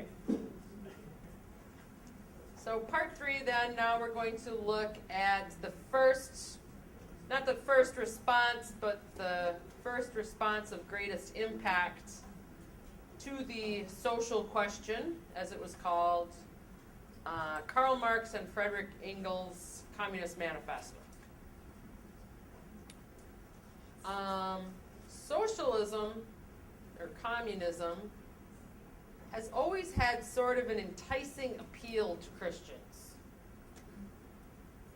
Okay. So part 3 then, now we're going to look at the first, not the first response, but the first response of greatest impact to the social question, as it was called, Karl Marx and Frederick Engels' Communist Manifesto. Socialism, or communism, has always had sort of an enticing appeal to Christians,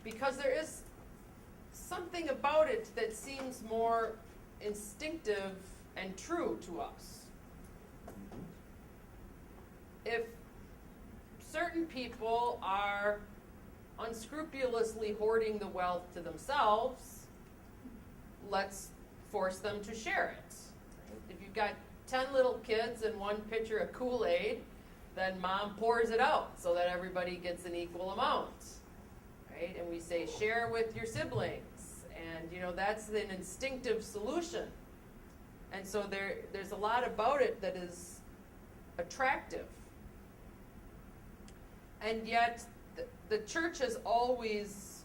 because there is something about it that seems more instinctive and true to us. If certain people are unscrupulously hoarding the wealth to themselves, let's force them to share it. If you've got 10 little kids and one pitcher of Kool-Aid, then mom pours it out so that everybody gets an equal amount, right? And we say share with your siblings, and that's an instinctive solution. And so there's a lot about it that is attractive. And yet the church has always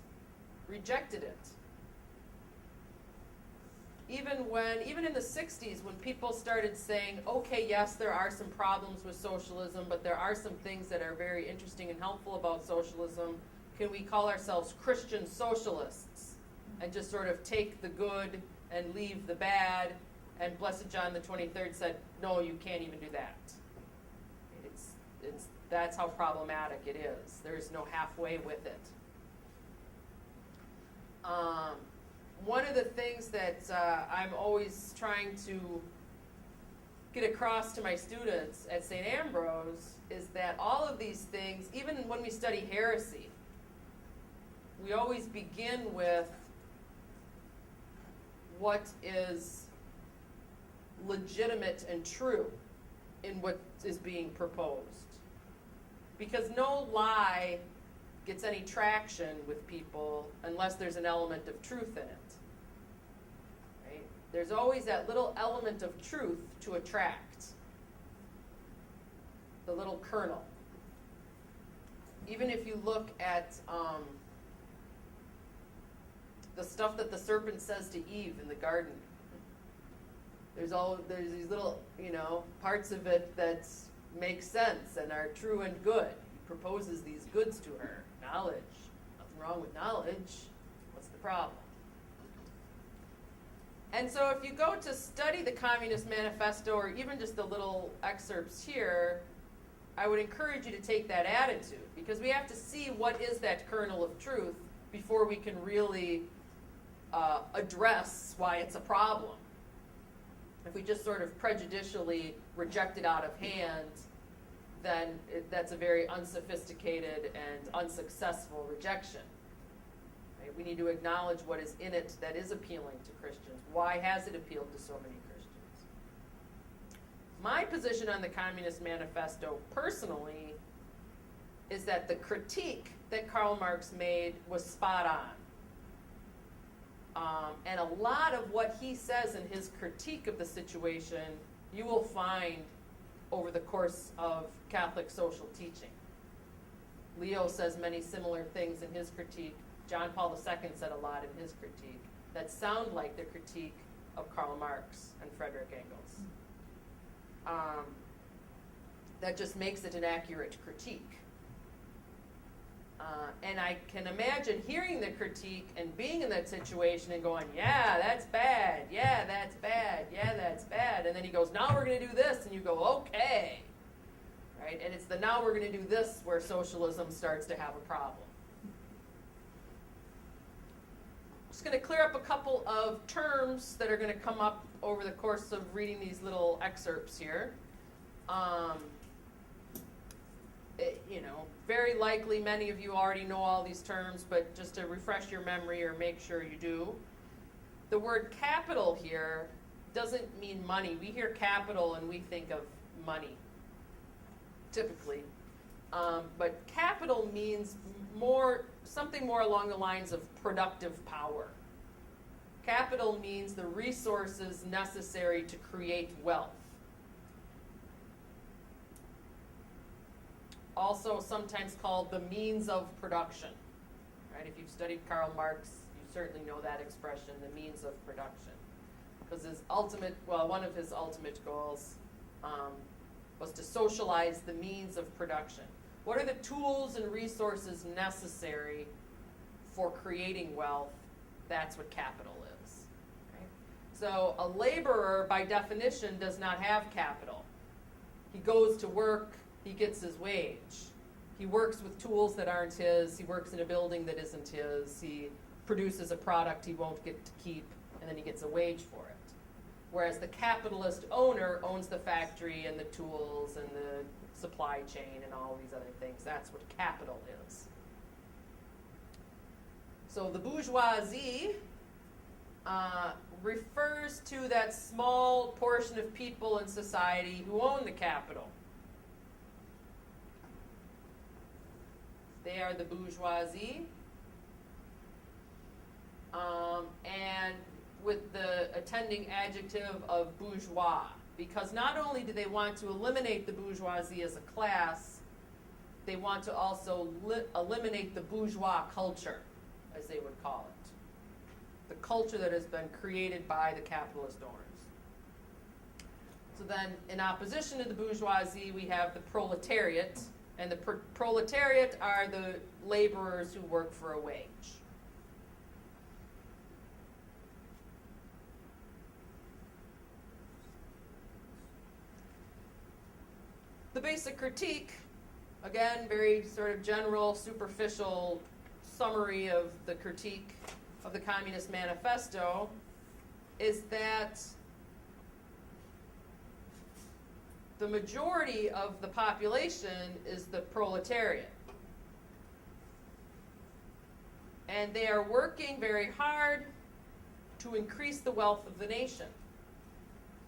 rejected it. Even in the 60s, when people started saying, okay, yes, there are some problems with socialism, but there are some things that are very interesting and helpful about socialism, can we call ourselves Christian socialists and just sort of take the good and leave the bad? And Blessed John the 23rd said, no, you can't even do that. That's how problematic it is. There's no halfway with it. One of the things that I'm always trying to get across to my students at St. Ambrose is that all of these things, even when we study heresy, we always begin with what is legitimate and true in what is being proposed. Because no lie gets any traction with people unless there's an element of truth in it. Right? There's always that little element of truth to attract. The little kernel. Even if you look at the stuff that the serpent says to Eve in the garden, there's these little, parts of it that make sense and are true and good. He proposes these goods to her. Knowledge. Nothing wrong with knowledge. What's the problem? And so if you go to study the Communist Manifesto, or even just the little excerpts here, I would encourage you to take that attitude, because we have to see what is that kernel of truth before we can really address why it's a problem. If we just sort of prejudicially reject it out of hand, then that's a very unsophisticated and unsuccessful rejection. Right? We need to acknowledge what is in it that is appealing to Christians. Why has it appealed to so many Christians? My position on the Communist Manifesto, personally, is that the critique that Karl Marx made was spot on. And a lot of what he says in his critique of the situation, you will find over the course of Catholic social teaching. Leo says many similar things in his critique. John Paul II said a lot in his critique that sound like the critique of Karl Marx and Frederick Engels. That just makes it an accurate critique. And I can imagine hearing the critique and being in that situation and going, yeah, that's bad, yeah, that's bad, yeah, that's bad. And then he goes, now we're going to do this. And you go, okay. Right? And it's the now we're going to do this where socialism starts to have a problem. I'm just going to clear up a couple of terms that are going to come up over the course of reading these little excerpts here. Very likely many of you already know all these terms, but just to refresh your memory or make sure you do. The word capital here doesn't mean money. We hear capital and we think of money, typically. But capital means something more along the lines of productive power. Capital means the resources necessary to create wealth. also sometimes called the means of production. Right? If you've studied Karl Marx, you certainly know that expression, the means of production. Because one of his ultimate goals was to socialize the means of production. What are the tools and resources necessary for creating wealth? That's what capital is. Right? So a laborer, by definition, does not have capital. He goes to work, he gets his wage. He works with tools that aren't his, he works in a building that isn't his, he produces a product he won't get to keep, and then he gets a wage for it. Whereas the capitalist owner owns the factory and the tools and the supply chain and all these other things. That's what capital is. So the bourgeoisie refers to that small portion of people in society who own the capital. They are the bourgeoisie. And with the attending adjective of bourgeois, because not only do they want to eliminate the bourgeoisie as a class, they want to also eliminate the bourgeois culture, as they would call it. The culture that has been created by the capitalist owners. So then, in opposition to the bourgeoisie, we have the proletariat, and the proletariat are the laborers who work for a wage. The basic critique, again, very sort of general, superficial summary of the critique of the Communist Manifesto, is that the majority of the population is the proletariat. And they are working very hard to increase the wealth of the nation.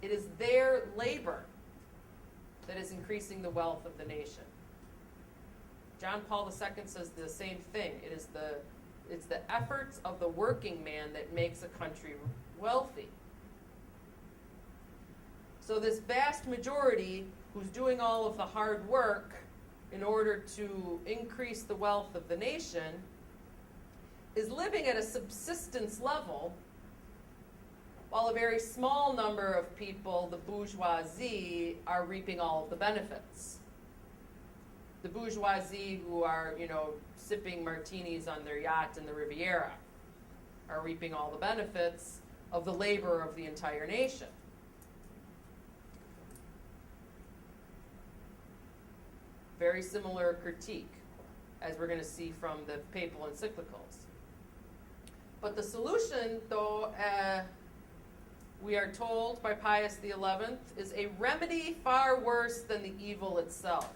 It is their labor that is increasing the wealth of the nation. John Paul II says the same thing. It's the efforts of the working man that makes a country wealthy. So this vast majority who's doing all of the hard work in order to increase the wealth of the nation is living at a subsistence level, while a very small number of people, the bourgeoisie, are reaping all of the benefits. The bourgeoisie who are, sipping martinis on their yacht in the Riviera are reaping all the benefits of the labor of the entire nation. Very similar critique, as we're going to see from the papal encyclicals. But the solution, though, we are told by Pius XI, is a remedy far worse than the evil itself.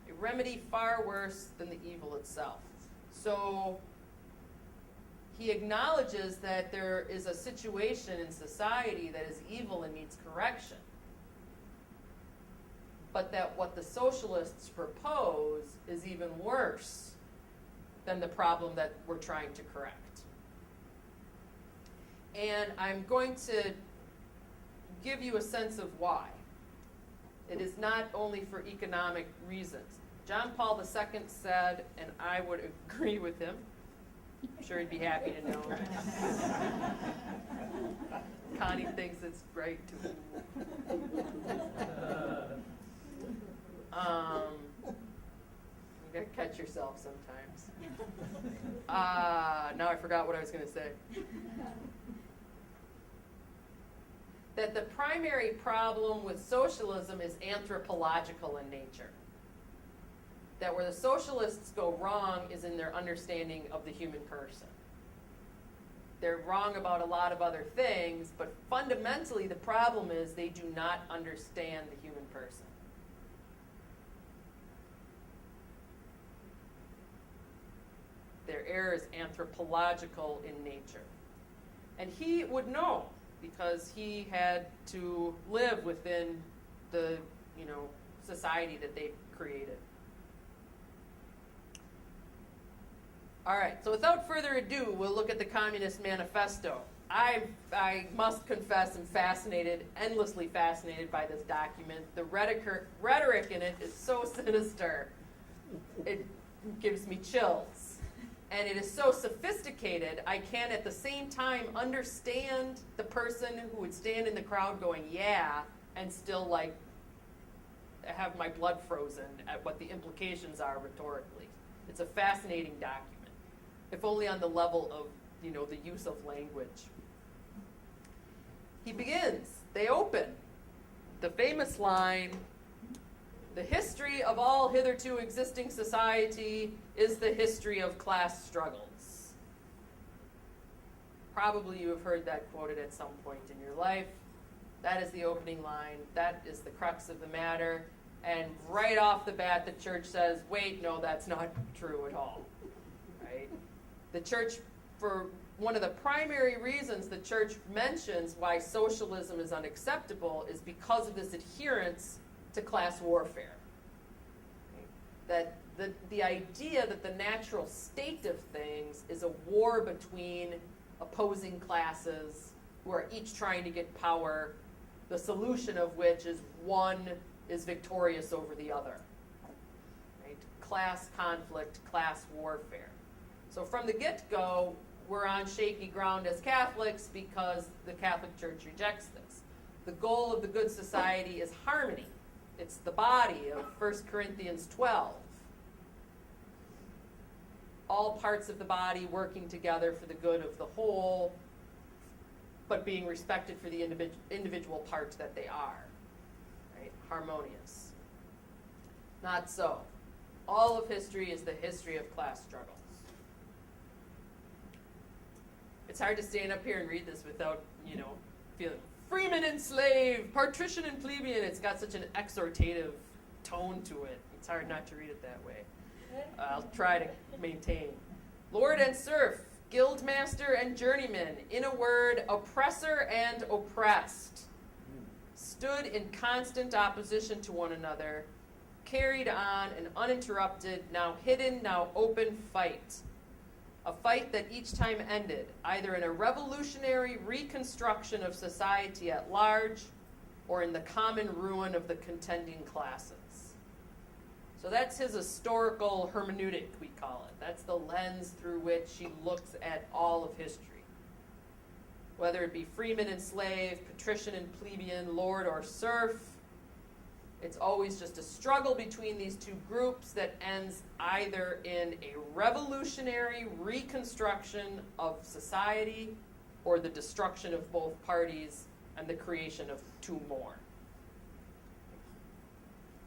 A remedy far worse than the evil itself. So he acknowledges that there is a situation in society that is evil and needs correction, but that what the socialists propose is even worse than the problem that we're trying to correct. And I'm going to give you a sense of why. It is not only for economic reasons. John Paul II said, and I would agree with him, I'm sure he'd be happy to know. Connie thinks it's right too. You gotta catch yourself sometimes. Now I forgot what I was going to say. That the primary problem with socialism is anthropological in nature. That where the socialists go wrong is in their understanding of the human person. They're wrong about a lot of other things, but fundamentally the problem is they do not understand the human person. Their error is anthropological in nature. And he would know, because he had to live within the, society that they've created. All right, so without further ado, we'll look at the Communist Manifesto. I must confess I'm fascinated, endlessly fascinated by this document. The rhetoric in it is so sinister. It gives me chills. And it is so sophisticated, I can at the same time understand the person who would stand in the crowd going, yeah, and still like have my blood frozen at what the implications are rhetorically. It's a fascinating document, if only on the level of, the use of language. He begins, they open, the famous line, the history of all hitherto existing society is the history of class struggles. Probably you have heard that quoted at some point in your life. That is the opening line. That is the crux of the matter. And right off the bat, the church says, wait, no, that's not true at all. Right? The church, for one of the primary reasons the church mentions why socialism is unacceptable is because of this adherence to class warfare. That the idea that the natural state of things is a war between opposing classes who are each trying to get power, the solution of which is one is victorious over the other. Right? Class conflict, class warfare. So from the get-go, we're on shaky ground as Catholics because the Catholic Church rejects this. The goal of the good society is harmony. It's the body of 1 Corinthians 12. All parts of the body working together for the good of the whole, but being respected for the individual parts that they are. Right? Harmonious. Not so. All of history is the history of class struggles. It's hard to stand up here and read this without, feeling freeman and slave, patrician and plebeian. It's got such an exhortative tone to it. It's hard not to read it that way. I'll try to maintain. Lord and serf, guildmaster and journeyman, in a word, oppressor and oppressed, stood in constant opposition to one another, carried on an uninterrupted, now hidden, now open fight. A fight that each time ended either in a revolutionary reconstruction of society at large or in the common ruin of the contending classes. So that's his historical hermeneutic, we call it. That's the lens through which he looks at all of history. Whether it be freeman and slave, patrician and plebeian, lord or serf, it's always just a struggle between these two groups that ends either in a revolutionary reconstruction of society or the destruction of both parties and the creation of two more.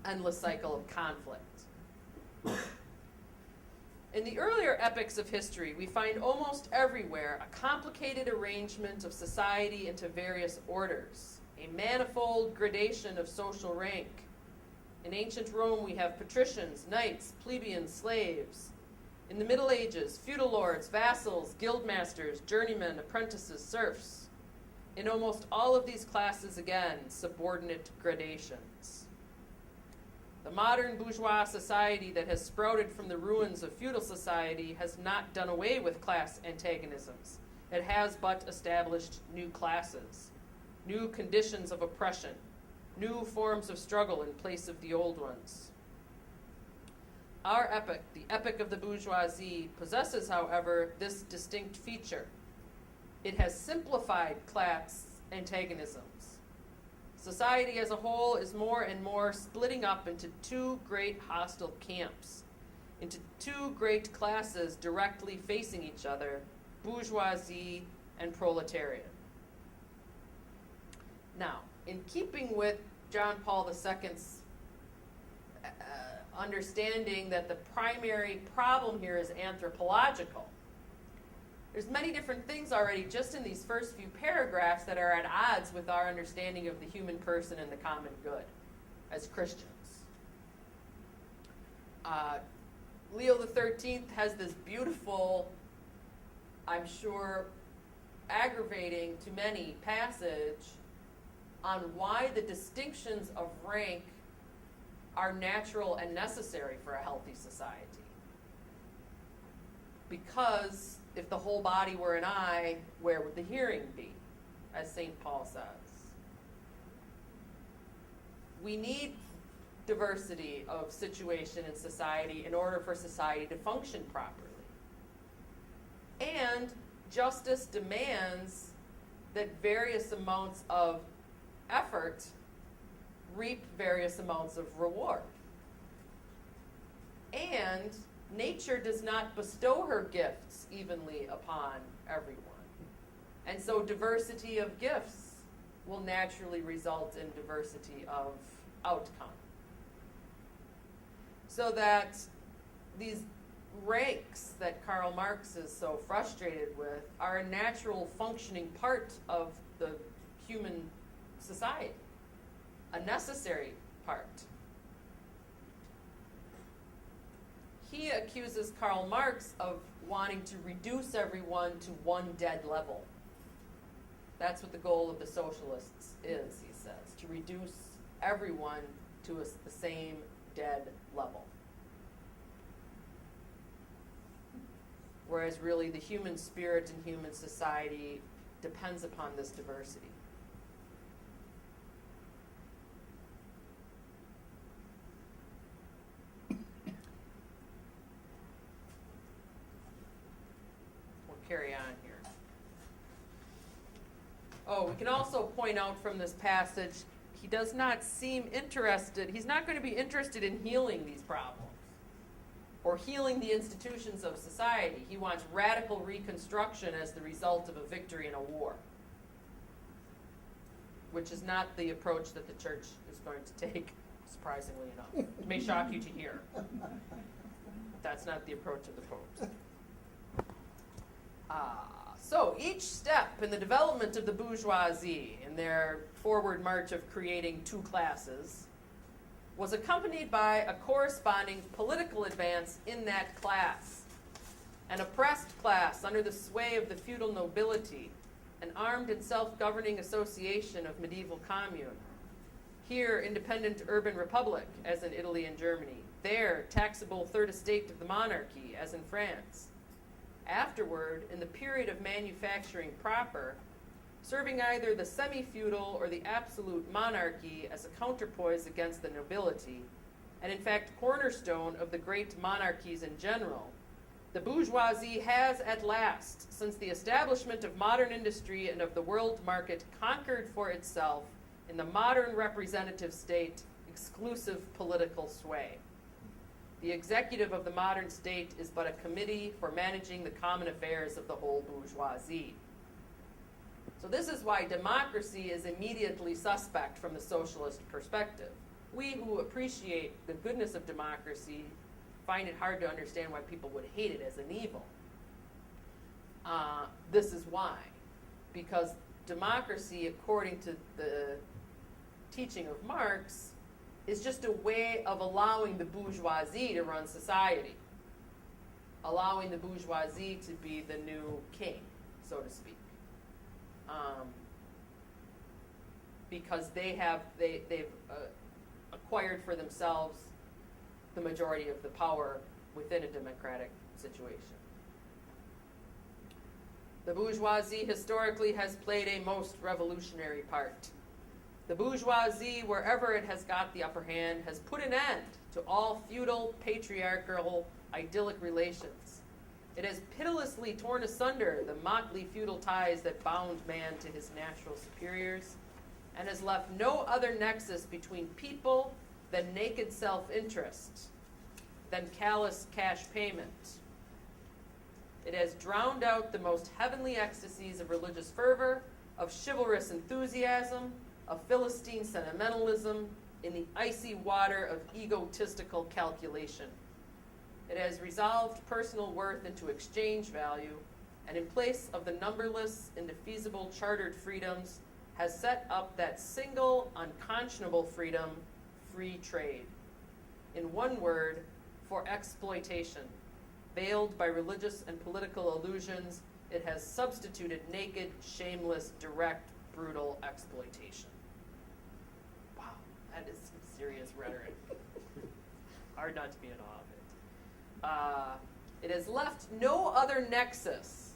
Endless cycle of conflict. In the earlier epochs of history, we find almost everywhere a complicated arrangement of society into various orders, a manifold gradation of social rank. In ancient Rome, we have patricians, knights, plebeians, slaves. In the Middle Ages, feudal lords, vassals, guildmasters, journeymen, apprentices, serfs. In almost all of these classes, again, subordinate gradations. The modern bourgeois society that has sprouted from the ruins of feudal society has not done away with class antagonisms. It has but established new classes, new conditions of oppression, new forms of struggle in place of the old ones. Our epoch, the epoch of the bourgeoisie, possesses, however, this distinct feature. It has simplified class antagonisms. Society as a whole is more and more splitting up into two great hostile camps, into two great classes directly facing each other, bourgeoisie and proletariat. Now, in keeping with John Paul II's understanding that the primary problem here is anthropological, there's many different things already just in these first few paragraphs that are at odds with our understanding of the human person and the common good as Christians. Leo XIII has this beautiful, I'm sure, aggravating to many passage on why the distinctions of rank are natural and necessary for a healthy society. Because if the whole body were an eye, where would the hearing be? As St. Paul says. We need diversity of situation in society in order for society to function properly. And justice demands that various amounts of effort reap various amounts of reward. And nature does not bestow her gifts evenly upon everyone. And so diversity of gifts will naturally result in diversity of outcome. So that these ranks that Karl Marx is so frustrated with are a natural functioning part of the human society, a necessary part. He accuses Karl Marx of wanting to reduce everyone to one dead level. That's what the goal of the socialists is, he says, to reduce everyone to the same dead level. Whereas really the human spirit and human society depends upon this diversity. We'll carry on here. Oh, we can also point out from this passage, he does not seem interested, he's not going to be interested in healing these problems or healing the institutions of society. He wants radical reconstruction as the result of a victory in a war, which is not the approach that the church is going to take, surprisingly enough. It may shock you to hear. That's not the approach of the popes. So each step in the development of the bourgeoisie in their forward march of creating two classes was accompanied by a corresponding political advance in that class. An oppressed class under the sway of the feudal nobility, an armed and self-governing association of medieval commune. Here, independent urban republic, as in Italy and Germany. There, taxable third estate of the monarchy, as in France. Afterward, in the period of manufacturing proper, serving either the semi-feudal or the absolute monarchy as a counterpoise against the nobility, and in fact cornerstone of the great monarchies in general, the bourgeoisie has at last, since the establishment of modern industry and of the world market, conquered for itself, in the modern representative state, exclusive political sway. The executive of the modern state is but a committee for managing the common affairs of the whole bourgeoisie. So this is why democracy is immediately suspect from the socialist perspective. We who appreciate the goodness of democracy find it hard to understand why people would hate it as an evil. This is why. Because democracy, according to the teaching of Marx, is just a way of allowing the bourgeoisie to run society. Allowing the bourgeoisie to be the new king, so to speak. Because they've acquired for themselves the majority of the power within a democratic situation. The bourgeoisie historically has played a most revolutionary part. The bourgeoisie, wherever it has got the upper hand, has put an end to all feudal, patriarchal, idyllic relations. It has pitilessly torn asunder the motley feudal ties that bound man to his natural superiors, and has left no other nexus between people than naked self-interest, than callous cash payment. It has drowned out the most heavenly ecstasies of religious fervor, of chivalrous enthusiasm, of Philistine sentimentalism, in the icy water of egotistical calculation. It has resolved personal worth into exchange value, and in place of the numberless, indefeasible chartered freedoms, has set up that single, unconscionable freedom, free trade. In one word, for exploitation. Veiled by religious and political illusions, it has substituted naked, shameless, direct, brutal exploitation. Wow, that is some serious rhetoric. Hard not to be in awe of it. It has left no other nexus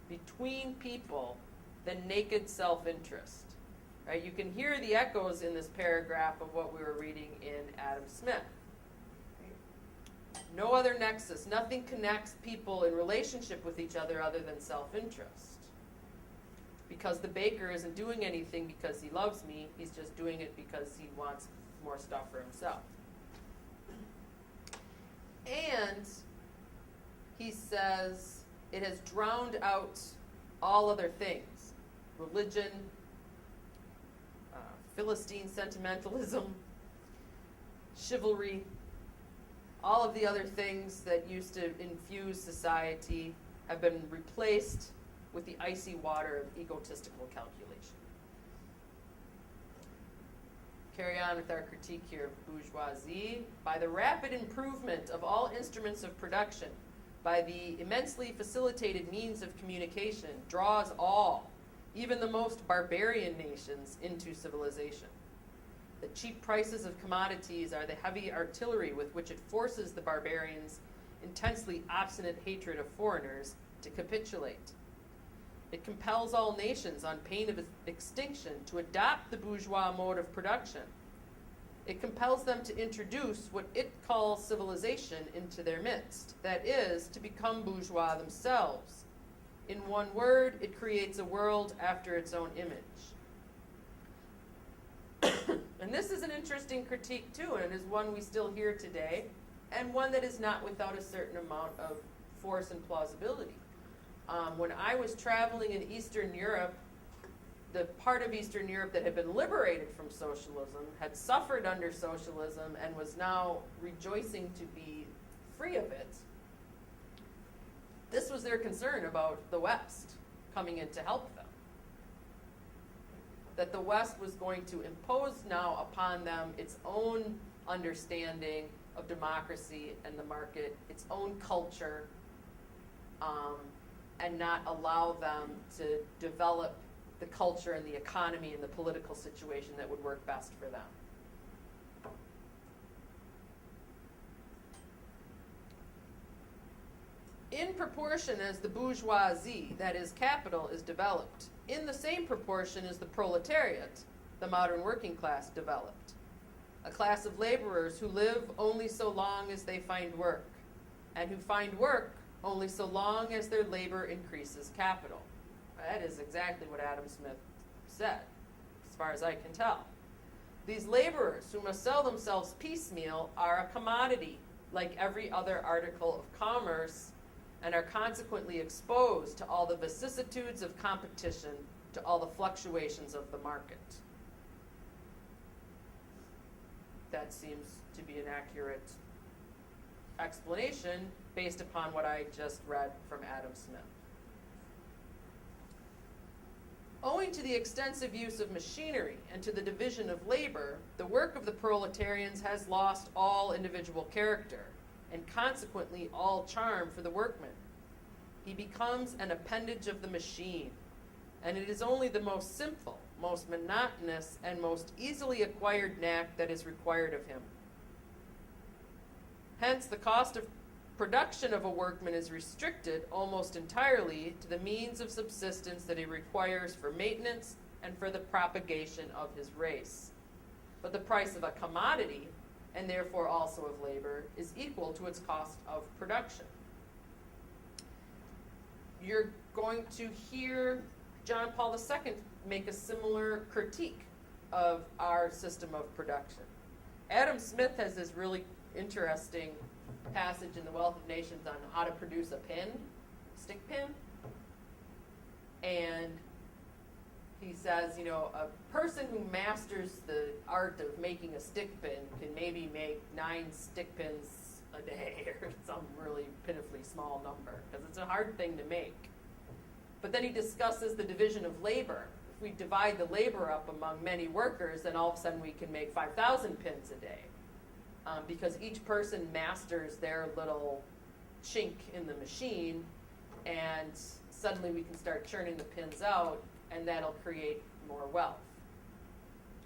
between people than naked self-interest. Right? You can hear the echoes in this paragraph of what we were reading in Adam Smith. No other nexus. Nothing connects people in relationship with each other than self-interest. Because the baker isn't doing anything because he loves me, he's just doing it because he wants more stuff for himself. And he says it has drowned out all other things. Religion, Philistine sentimentalism, chivalry, all of the other things that used to infuse society have been replaced with the icy water of egotistical calculation. Carry on with our critique here of bourgeoisie. By the rapid improvement of all instruments of production, by the immensely facilitated means of communication, draws all, even the most barbarian nations, into civilization. The cheap prices of commodities are the heavy artillery with which it forces the barbarians' intensely obstinate hatred of foreigners to capitulate. It compels all nations, on pain of extinction, to adopt the bourgeois mode of production. It compels them to introduce what it calls civilization into their midst, that is, to become bourgeois themselves. In one word, it creates a world after its own image. And this is an interesting critique too, and it is one we still hear today, and one that is not without a certain amount of force and plausibility. When I was traveling in Eastern Europe, the part of Eastern Europe that had been liberated from socialism, had suffered under socialism, and was now rejoicing to be free of it, this was their concern about the West coming in to help them. That the West was going to impose now upon them its own understanding of democracy and the market, its own culture, and not allow them to develop the culture and the economy and the political situation that would work best for them. In proportion as the bourgeoisie, that is capital, is developed, in the same proportion is the proletariat, the modern working class, developed. A class of laborers who live only so long as they find work, and who find work only so long as their labor increases capital. That is exactly what Adam Smith said, as far as I can tell. These laborers who must sell themselves piecemeal are a commodity, like every other article of commerce, and are consequently exposed to all the vicissitudes of competition, to all the fluctuations of the market. That seems to be an accurate explanation based upon what I just read from Adam Smith. Owing to the extensive use of machinery and to the division of labor, the work of the proletarians has lost all individual character, and consequently all charm for the workman. He becomes an appendage of the machine, and it is only the most simple, most monotonous, and most easily acquired knack that is required of him. Hence, the cost of production of a workman is restricted almost entirely to the means of subsistence that he requires for maintenance and for the propagation of his race. But the price of a commodity, and therefore also of labor, is equal to its cost of production. You're going to hear John Paul II make a similar critique of our system of production. Adam Smith has this really interesting passage in The Wealth of Nations on how to produce a pin, stick pin. And he says, you know, a person who masters the art of making a stick pin can maybe make 9 stick pins a day or some really pitifully small number, because it's a hard thing to make. But then he discusses the division of labor. If we divide the labor up among many workers, then all of a sudden we can make 5,000 pins a day. Because each person masters their little chink in the machine, and suddenly we can start churning the pins out, and that'll create more wealth.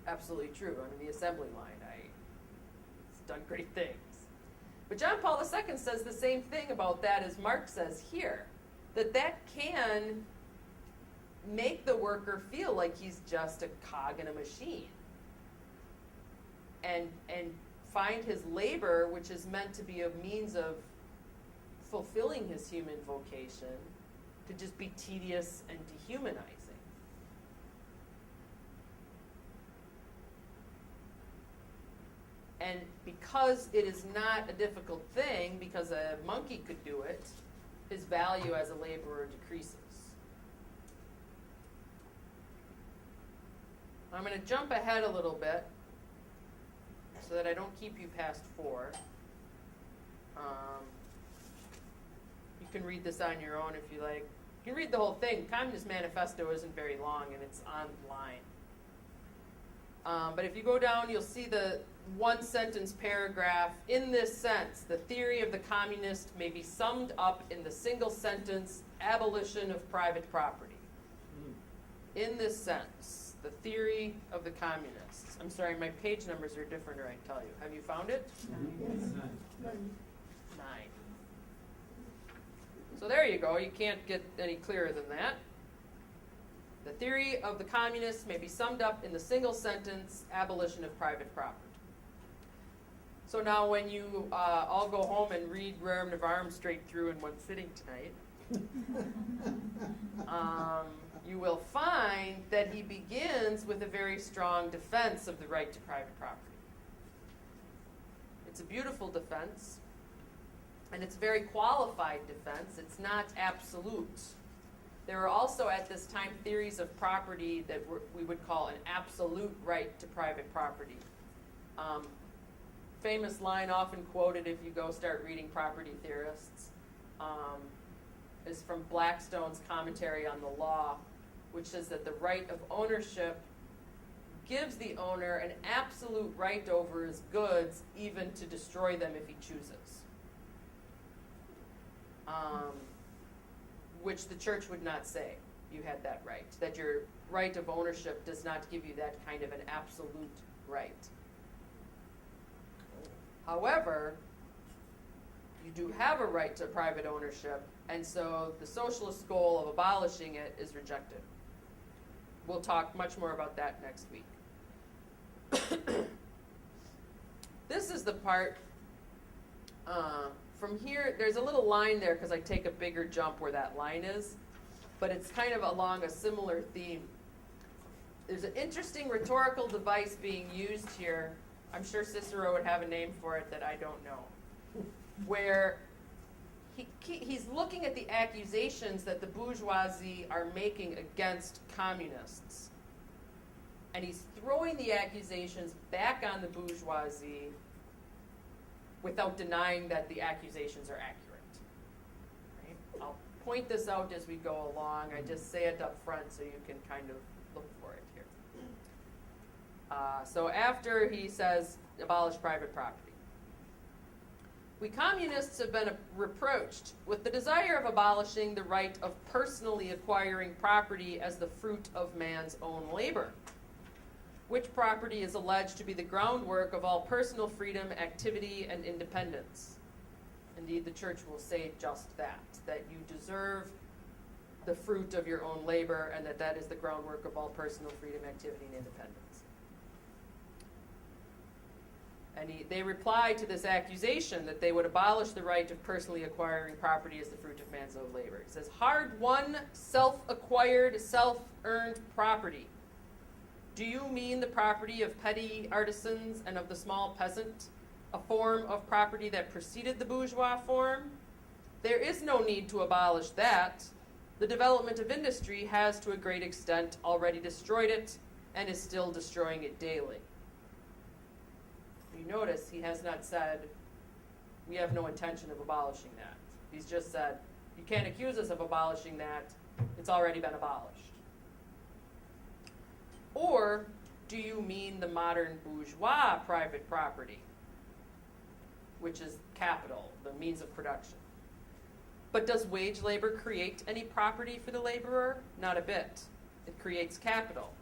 Absolutely true. I mean, the assembly line, it's done great things. But John Paul II says the same thing about that as Mark says here, that can make the worker feel like he's just a cog in a machine. And find his labor, which is meant to be a means of fulfilling his human vocation, to just be tedious and dehumanizing. And because it is not a difficult thing, because a monkey could do it, his value as a laborer decreases. I'm going to jump ahead a little bit so that I don't keep you past 4. You can read this on your own if you like. You can read the whole thing. Communist Manifesto isn't very long, and it's online. But if you go down, you'll see the one-sentence paragraph. In this sense, the theory of the communist may be summed up in the single sentence, abolition of private property. In this sense, the theory of the communists. I'm sorry, my page numbers are different, or I tell you. Have you found it? 9. So there you go. You can't get any clearer than that. The theory of the communists may be summed up in the single sentence, abolition of private property. So now when you all go home and read Rerum Novarum straight through in one sitting tonight, you will find that he begins with a very strong defense of the right to private property. It's a beautiful defense, and it's a very qualified defense. It's not absolute. There were also at this time theories of property that we would call an absolute right to private property. Famous line often quoted if you go start reading property theorists is from Blackstone's commentary on the law, which says that the right of ownership gives the owner an absolute right over his goods, even to destroy them if he chooses. Which the church would not say you had that right, that your right of ownership does not give you that kind of an absolute right. However, you do have a right to private ownership, and so the socialist goal of abolishing it is rejected. We'll talk much more about that next week. This is the part, from here, there's a little line there because I take a bigger jump where that line is, but it's kind of along a similar theme. There's an interesting rhetorical device being used here. I'm sure Cicero would have a name for it that I don't know, where he's looking at the accusations that the bourgeoisie are making against communists, and he's throwing the accusations back on the bourgeoisie without denying that the accusations are accurate. Right? I'll point this out as we go along. I just say it up front so you can kind of look for it here. So after he says, abolish private property. We communists have been reproached with the desire of abolishing the right of personally acquiring property as the fruit of man's own labor, which property is alleged to be the groundwork of all personal freedom, activity, and independence. Indeed, the church will say just that you deserve the fruit of your own labor, and that is the groundwork of all personal freedom, activity, and independence. And they reply to this accusation that they would abolish the right of personally acquiring property as the fruit of man's own labor. He says, hard-won, self-acquired, self-earned property. Do you mean the property of petty artisans and of the small peasant, a form of property that preceded the bourgeois form? There is no need to abolish that. The development of industry has, to a great extent, already destroyed it and is still destroying it daily. You notice he has not said, we have no intention of abolishing that. He's just said, you can't accuse us of abolishing that. It's already been abolished. Or do you mean the modern bourgeois private property, which is capital, the means of production? But does wage labor create any property for the laborer? Not a bit. It creates capital.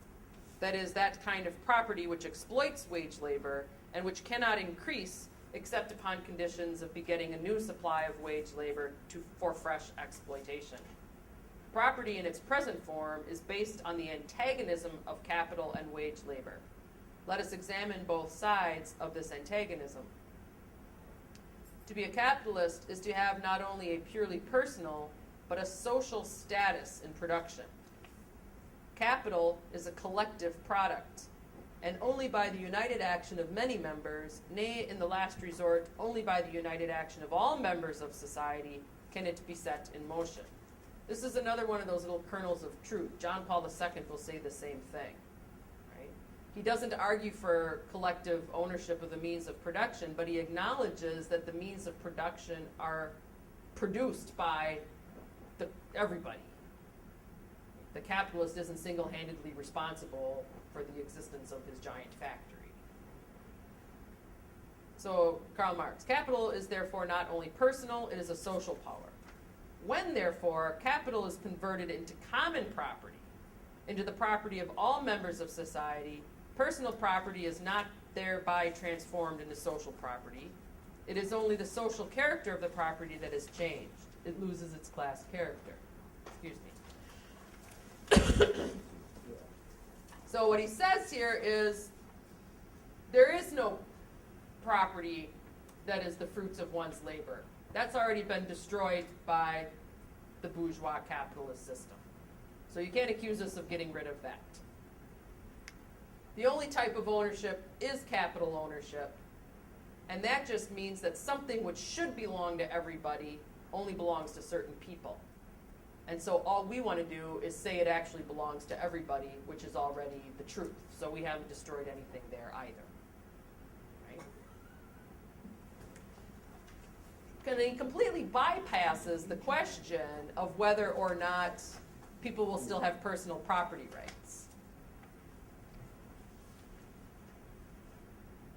That is, that kind of property which exploits wage labor and which cannot increase except upon conditions of begetting a new supply of wage labor for fresh exploitation. Property in its present form is based on the antagonism of capital and wage labor. Let us examine both sides of this antagonism. To be a capitalist is to have not only a purely personal, but a social status in production. Capital is a collective product, and only by the united action of many members, nay, in the last resort, only by the united action of all members of society, can it be set in motion. This is another one of those little kernels of truth. John Paul II will say the same thing. Right? He doesn't argue for collective ownership of the means of production, but he acknowledges that the means of production are produced by everybody. The capitalist isn't single-handedly responsible for the existence of his giant factory. So, Karl Marx, capital is therefore not only personal, it is a social power. When, therefore, capital is converted into common property, into the property of all members of society, personal property is not thereby transformed into social property. It is only the social character of the property that is changed. It loses its class character. Excuse me. So what he says here is there is no property that is the fruits of one's labor. That's already been destroyed by the bourgeois capitalist system. So you can't accuse us of getting rid of that. The only type of ownership is capital ownership, and that just means that something which should belong to everybody only belongs to certain people. And so all we want to do is say it actually belongs to everybody, which is already the truth. So we haven't destroyed anything there either. And he completely bypasses the question of whether or not people will still have personal property rights.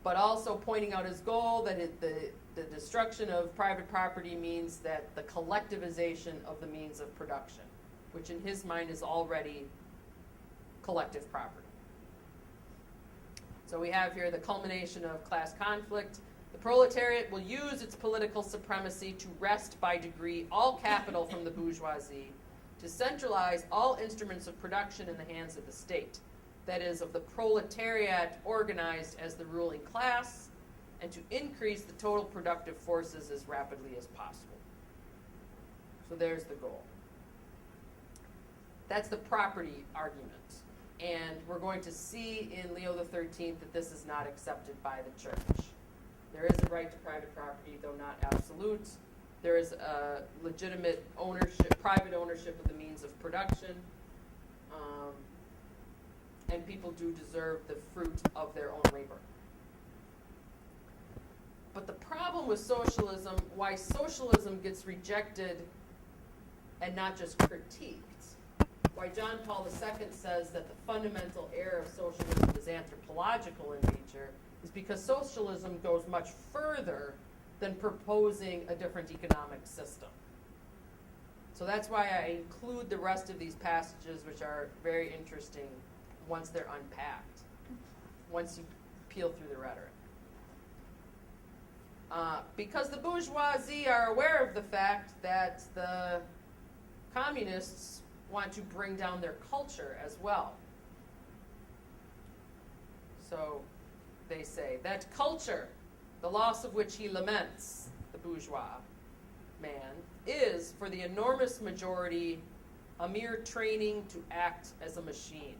But also pointing out his goal that the destruction of private property means that the collectivization of the means of production, which in his mind is already collective property. So we have here the culmination of class conflict. The proletariat will use its political supremacy to wrest by degree all capital from the bourgeoisie, to centralize all instruments of production in the hands of the state, that is, of the proletariat organized as the ruling class, and to increase the total productive forces as rapidly as possible. So there's the goal. That's the property argument. And we're going to see in Leo XIII that this is not accepted by the church. There is a right to private property, though not absolute. There is a legitimate ownership, private ownership of the means of production. And people do deserve the fruit of their own labor. But the problem with socialism, why socialism gets rejected and not just critiqued, why John Paul II says that the fundamental error of socialism is anthropological in nature, is because socialism goes much further than proposing a different economic system. So that's why I include the rest of these passages, which are very interesting once they're unpacked, once you peel through the rhetoric. Because the bourgeoisie are aware of the fact that the communists want to bring down their culture as well. So they say that culture, the loss of which he laments, the bourgeois man, is for the enormous majority a mere training to act as a machine.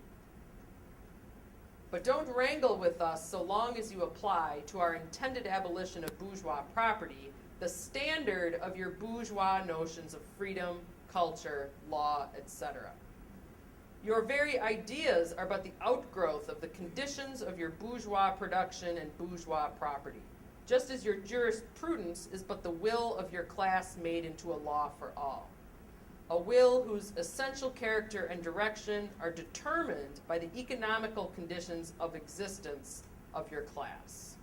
But don't wrangle with us so long as you apply to our intended abolition of bourgeois property the standard of your bourgeois notions of freedom, culture, law, etc. Your very ideas are but the outgrowth of the conditions of your bourgeois production and bourgeois property, just as your jurisprudence is but the will of your class made into a law for all. A will whose essential character and direction are determined by the economical conditions of existence of your class.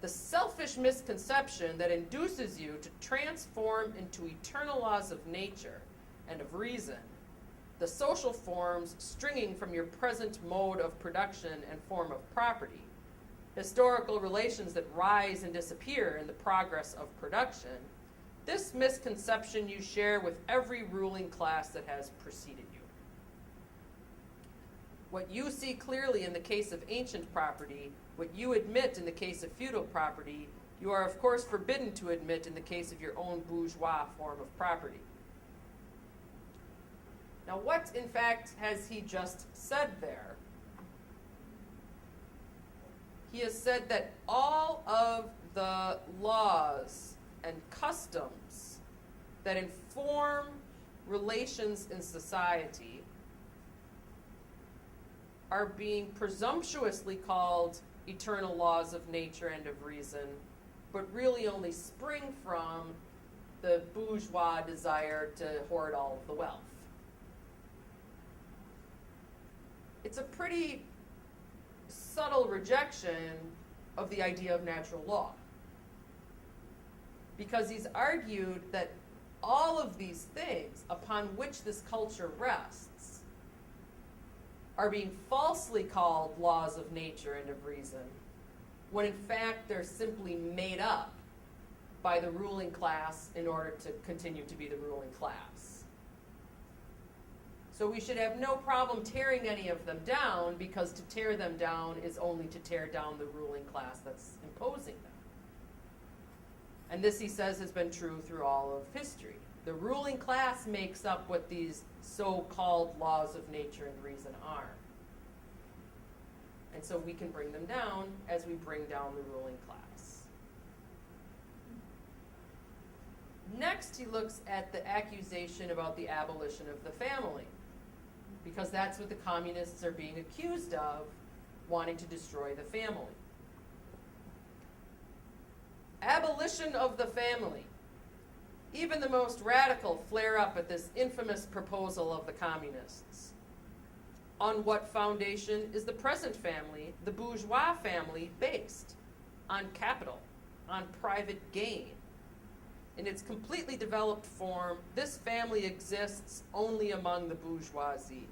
The selfish misconception that induces you to transform into eternal laws of nature and of reason the social forms stringing from your present mode of production and form of property historical relations that rise and disappear in the progress of production, this misconception you share with every ruling class that has preceded you. What you see clearly in the case of ancient property, what you admit in the case of feudal property, you are of course forbidden to admit in the case of your own bourgeois form of property. Now, what in fact has he just said there? He has said that all of the laws and customs that inform relations in society are being presumptuously called eternal laws of nature and of reason, but really only spring from the bourgeois desire to hoard all of the wealth. It's a pretty subtle rejection of the idea of natural law, because he's argued that all of these things upon which this culture rests are being falsely called laws of nature and of reason, when in fact they're simply made up by the ruling class in order to continue to be the ruling class. So we should have no problem tearing any of them down, because to tear them down is only to tear down the ruling class that's imposing them. And this, he says, has been true through all of history. The ruling class makes up what these so-called laws of nature and reason are. And so we can bring them down as we bring down the ruling class. Next, he looks at the accusation about the abolition of the family, because that's what the communists are being accused of, wanting to destroy the family. Abolition of the family. Even the most radical flare up at this infamous proposal of the communists. On what foundation is the present family, the bourgeois family, based? On capital, on private gain. In its completely developed form, this family exists only among the bourgeoisie.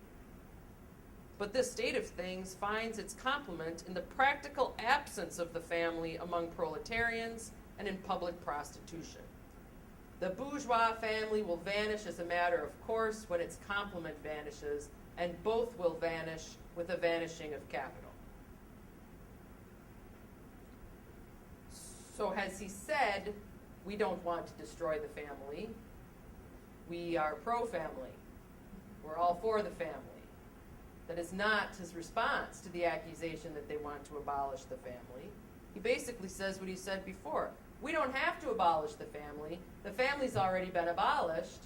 But this state of things finds its complement in the practical absence of the family among proletarians and in public prostitution. The bourgeois family will vanish as a matter of course when its complement vanishes, and both will vanish with the vanishing of capital. So has he said, we don't want to destroy the family, we are pro-family, we're all for the family? That is not his response to the accusation that they want to abolish the family. He basically says what he said before. We don't have to abolish the family. The family's already been abolished.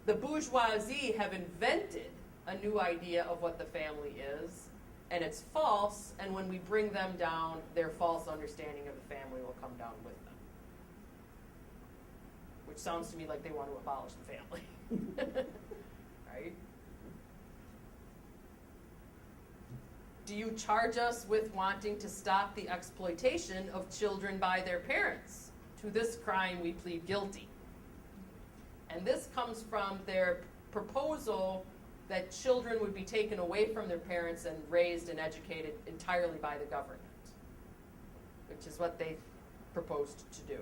The bourgeoisie have invented a new idea of what the family is, and it's false, and when we bring them down, their false understanding of the family will come down with them. Which sounds to me like they want to abolish the family. Right? Do you charge us with wanting to stop the exploitation of children by their parents? To this crime we plead guilty. And this comes from their proposal that children would be taken away from their parents and raised and educated entirely by the government, which is what they proposed to do.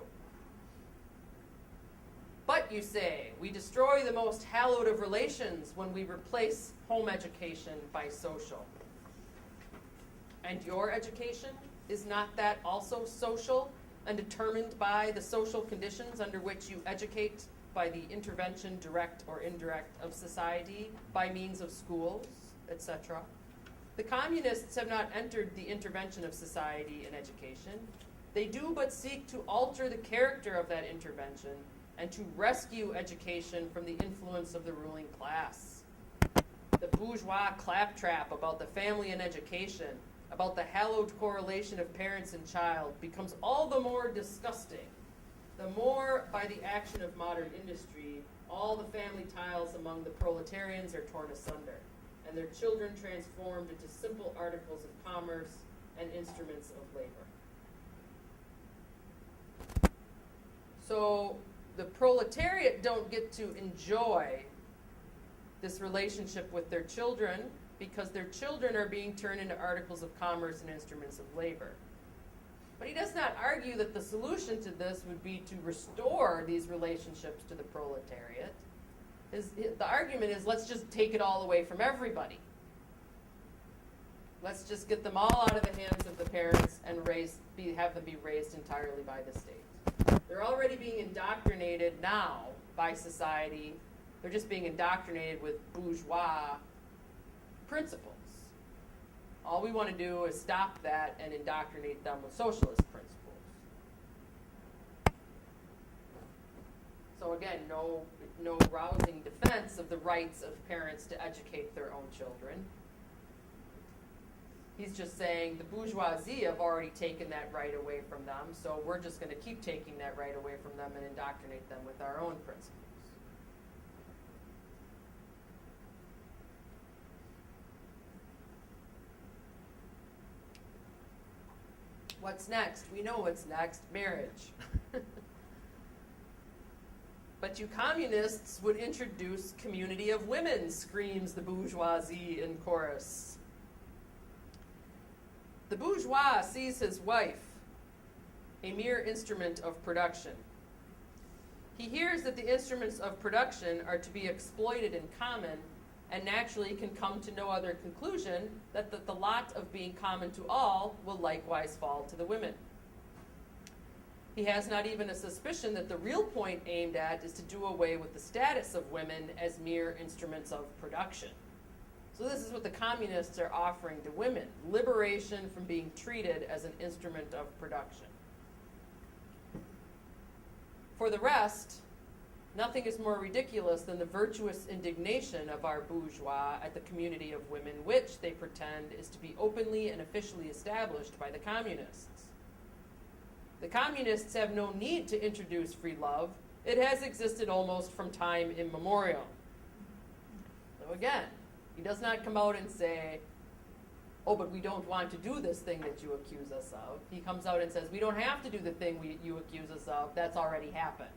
But you say, we destroy the most hallowed of relations when we replace home education by social. And your education, is not that also social and determined by the social conditions under which you educate by the intervention, direct or indirect, of society by means of schools, etc.? The communists have not entered the intervention of society in education. They do but seek to alter the character of that intervention and to rescue education from the influence of the ruling class. The bourgeois claptrap about the family and education, about the hallowed correlation of parents and child, becomes all the more disgusting the more, by the action of modern industry, all the family ties among the proletarians are torn asunder, and their children transformed into simple articles of commerce and instruments of labor. So the proletariat don't get to enjoy this relationship with their children, because their children are being turned into articles of commerce and instruments of labor. But he does not argue that the solution to this would be to restore these relationships to the proletariat. The argument is, let's just take it all away from everybody. Let's just get them all out of the hands of the parents and have them be raised entirely by the state. They're already being indoctrinated now by society. They're just being indoctrinated with bourgeois principles. All we want to do is stop that and indoctrinate them with socialist principles. So again, no rousing defense of the rights of parents to educate their own children. He's just saying the bourgeoisie have already taken that right away from them, so we're just going to keep taking that right away from them and indoctrinate them with our own principles. What's next? We know what's next. Marriage. But you communists would introduce community of women, screams the bourgeoisie in chorus. The bourgeois sees his wife a mere instrument of production. He hears that the instruments of production are to be exploited in common, and naturally can come to no other conclusion that the lot of being common to all will likewise fall to the women. He has not even a suspicion that the real point aimed at is to do away with the status of women as mere instruments of production. So this is what the communists are offering to women: liberation from being treated as an instrument of production. For the rest, nothing is more ridiculous than the virtuous indignation of our bourgeois at the community of women, which they pretend is to be openly and officially established by the communists. The communists have no need to introduce free love. It has existed almost from time immemorial. So again, he does not come out and say, oh, but we don't want to do this thing that you accuse us of. He comes out and says, we don't have to do the thing you accuse us of. That's already happened.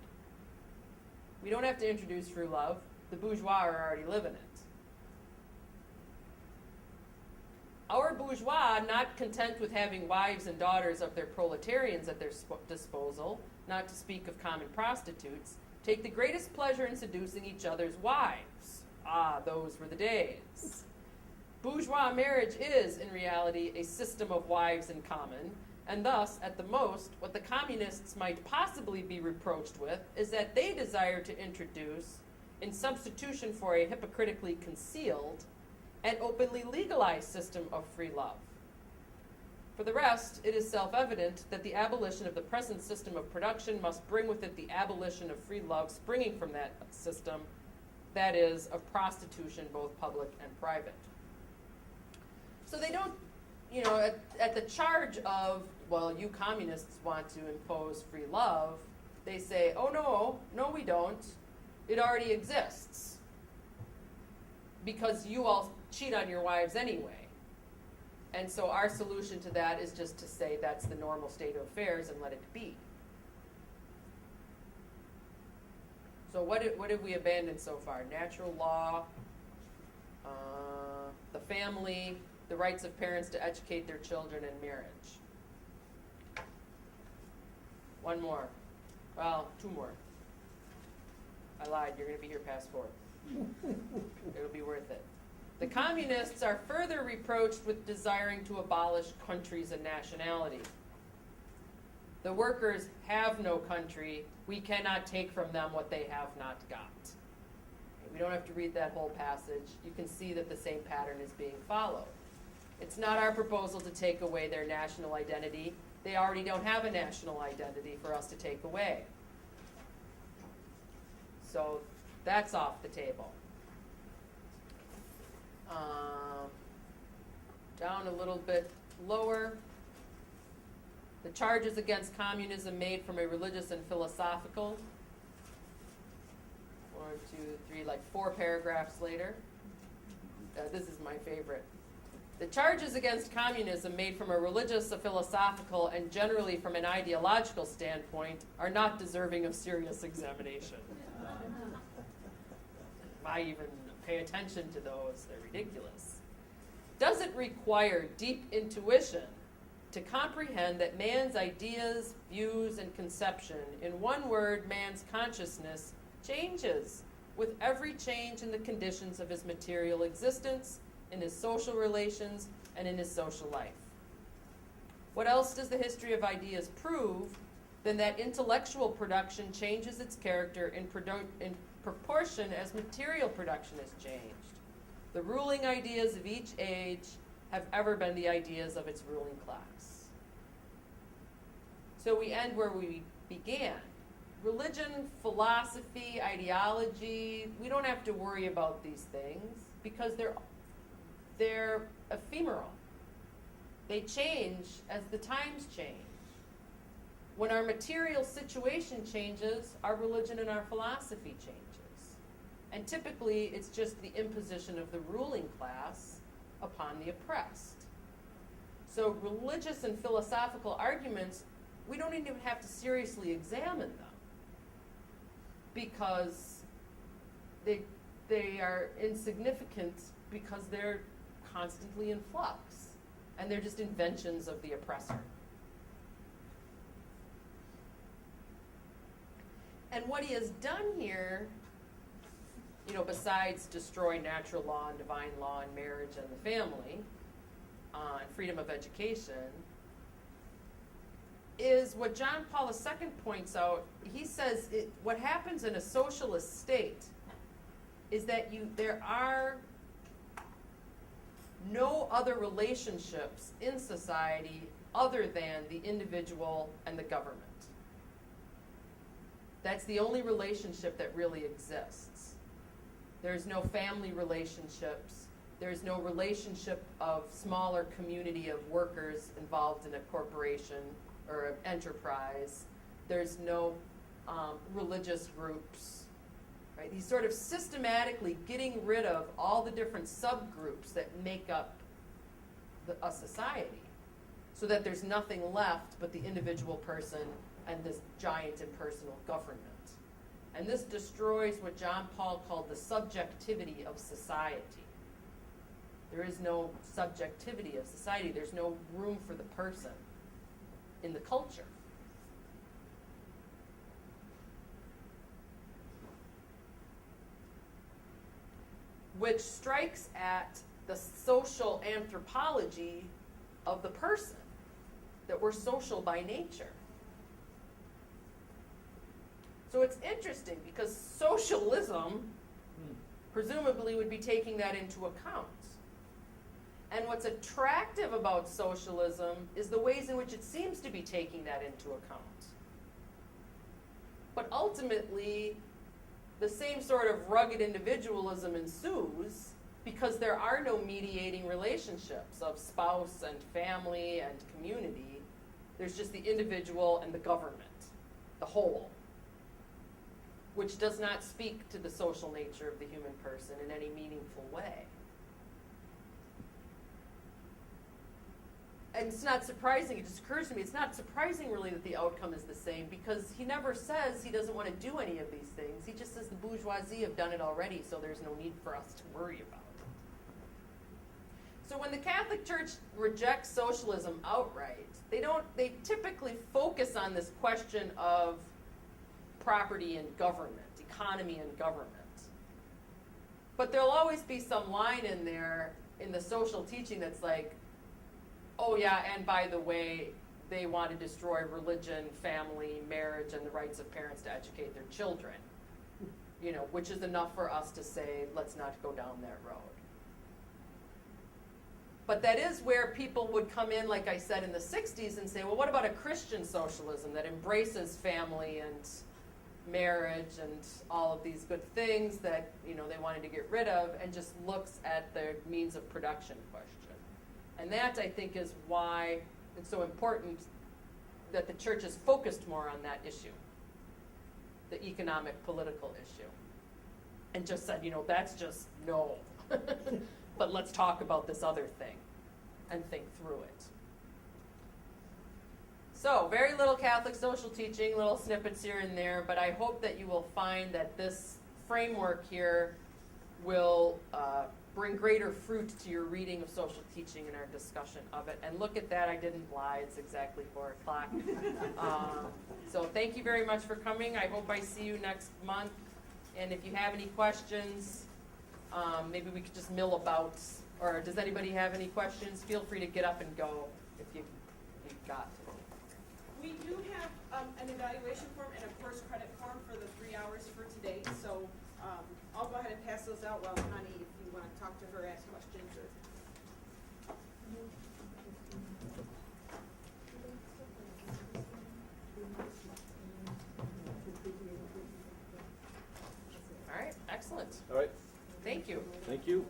We don't have to introduce free love. The bourgeois are already living it. Our bourgeois, not content with having wives and daughters of their proletarians at their disposal, not to speak of common prostitutes, take the greatest pleasure in seducing each other's wives. Ah, those were the days. Bourgeois marriage is, in reality, a system of wives in common, and thus, at the most, what the communists might possibly be reproached with is that they desire to introduce, in substitution for a hypocritically concealed and openly legalized system of free love. For the rest, it is self-evident that the abolition of the present system of production must bring with it the abolition of free love springing from that system, that is, of prostitution, both public and private. So they don't, at the charge of, well, you communists want to impose free love, they say, oh, no, we don't. It already exists. Because you all cheat on your wives anyway. And so our solution to that is just to say that's the normal state of affairs and let it be. So what have we abandoned so far? Natural law, the family, the rights of parents to educate their children, and marriage. One more. Well, two more. I lied. You're going to be here past 4. It'll be worth it. The communists are further reproached with desiring to abolish countries and nationality. The workers have no country. We cannot take from them what they have not got. We don't have to read that whole passage. You can see that the same pattern is being followed. It's not our proposal to take away their national identity. They already don't have a national identity for us to take away. So that's off the table. Down a little bit lower, the charges against communism made from a religious and philosophical. 1, 2, 3, 4 paragraphs later. This is my favorite. The charges against communism made from a religious, a philosophical, and generally from an ideological standpoint are not deserving of serious examination. Why even pay attention to those? They're ridiculous. Does it require deep intuition to comprehend that man's ideas, views, and conception, in one word, man's consciousness, changes with every change in the conditions of his material existence, in his social relations, and in his social life. What else does the history of ideas prove than that intellectual production changes its character in proportion as material production has changed? The ruling ideas of each age have ever been the ideas of its ruling class. So we end where we began. Religion, philosophy, ideology, we don't have to worry about these things because they're ephemeral. They change as the times change. When our material situation changes, our religion and our philosophy changes. And typically, it's just the imposition of the ruling class upon the oppressed. So religious and philosophical arguments, we don't even have to seriously examine them because they are insignificant because they're constantly in flux and they're just inventions of the oppressor. And what he has done here, besides destroy natural law and divine law and marriage and the family, and freedom of education, is what John Paul II points out. He says what happens in a socialist state is that there are no other relationships in society other than the individual and the government. That's the only relationship that really exists. There's no family relationships. There's no relationship of smaller community of workers involved in a corporation or an enterprise. There's no religious groups. Right? He's sort of systematically getting rid of all the different subgroups that make up a society so that there's nothing left but the individual person and this giant impersonal government. And this destroys what John Paul called the subjectivity of society. There is no subjectivity of society. There's no room for the person in the culture. Which strikes at the social anthropology of the person, that we're social by nature. So it's interesting because socialism presumably would be taking that into account. And what's attractive about socialism is the ways in which it seems to be taking that into account. But ultimately, the same sort of rugged individualism ensues because there are no mediating relationships of spouse and family and community. There's just the individual and the government, the whole, which does not speak to the social nature of the human person in any meaningful way. And it's not surprising, it just occurs to me, it's not surprising really that the outcome is the same because he never says he doesn't want to do any of these things. He just says the bourgeoisie have done it already, so there's no need for us to worry about it. So when the Catholic Church rejects socialism outright, they typically focus on this question of property and government, economy and government. But there'll always be some line in there in the social teaching that's like, oh yeah, and by the way, they want to destroy religion, family, marriage, and the rights of parents to educate their children. Which is enough for us to say, let's not go down that road. But that is where people would come in, like I said, in the 60s and say, well, what about a Christian socialism that embraces family and marriage and all of these good things that they wanted to get rid of and just looks at the means of production question. And that, I think, is why it's so important that the church is focused more on that issue, the economic, political issue, and just said, that's just no. But let's talk about this other thing and think through it. So, very little Catholic social teaching, little snippets here and there, but I hope that you will find that this framework here will bring greater fruit to your reading of social teaching and our discussion of it. And look at that, I didn't lie, it's exactly 4 o'clock. So thank you very much for coming. I hope I see you next month. And if you have any questions, maybe we could just mill about, or does anybody have any questions? Feel free to get up and go if you got to. We do have an evaluation form and a course credit form for the 3 hours for today, so I'll go ahead and pass those out while Connie, if you want to talk to her, ask questions, or. All right, excellent. All right, Thank you. thank you.